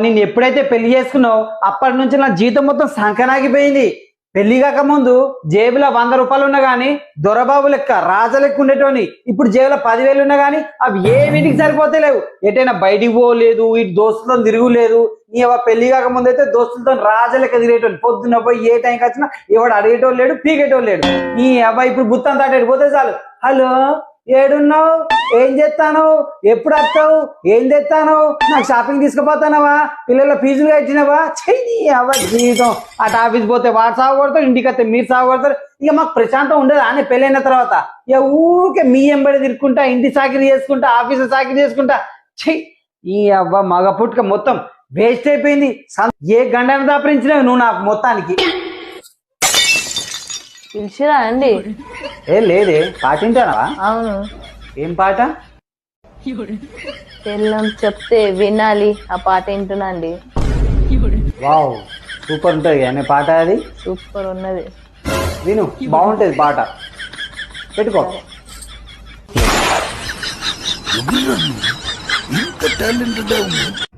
నేను ఎప్పుడైతే పెళ్లి చేసుకున్నావు అప్పటి నుంచి నా జీతం మొత్తం సంకనాగిపోయింది. పెళ్లి కాక ముందు జేబులో 100 రూపాయలు ఉన్నా గానీ దొరబాబు లెక్క రాజా లెక్క ఉండేటోని. ఇప్పుడు జేబులో 10,000 ఉన్నా గానీ అవి ఏమిటికి సరిపోతలేవు. ఎటైనా బయటికి పోలేదు, ఇటు దోస్తులతో తిరుగులేదు. నీ పెళ్లి కాక ముందు అయితే దోస్తులతో రాజా లెక్క తిరిగేటోని. పొద్దున్న పోయి ఏ టైంకి వచ్చినా ఎవడు అడిగేటోళ్ళు లేడు, పీకేటోళ్ళు లేడు. నీ అబ్బాయి ఇప్పుడు గుత్తంతా అటు పోతే చాలు, హలో ఏడున్నావు, ఏం చేస్తాను, ఎప్పుడు వస్తావు, ఏం తెస్తాను, నాకు షాపింగ్ తీసుకుపోతానవా, పిల్లల ఫీజులు కట్టినవా, చెయ్యి అవ్వ జీవితం. అటు ఆఫీస్ పోతే వాడు సాగుపడతారు, ఇంటికి వస్తే మీరు సాగుపడతారు. ఇక మాకు ప్రశాంతం ఉండదు అని పెళ్ళైన తర్వాత. ఇక ఊరికే మీ ఎంబడి తిరుక్కుంటా, ఇంటి చాకరీ చేసుకుంటా, ఆఫీసు చాకరీ చేసుకుంటా. చెయ్యి ఈ అవ్వ మగ పుట్టుక మొత్తం వేస్ట్ అయిపోయింది. ఏ గండను దాపరించినావు నువ్వు నాకు మొత్తానికి. పిలిచిరా అండి? లేదే, పాటింటానవా? అవును. ఏం పాట? పెళ్ళం చెప్తే వినాలి ఆ పాట వింటున్నాండి. వావ్, సూపర్ ఉంటుంది అనే పాట అది. సూపర్ ఉన్నది, విను, బాగుంటది పాట, పెట్టుకో. ఇంత టాలెంటెడ్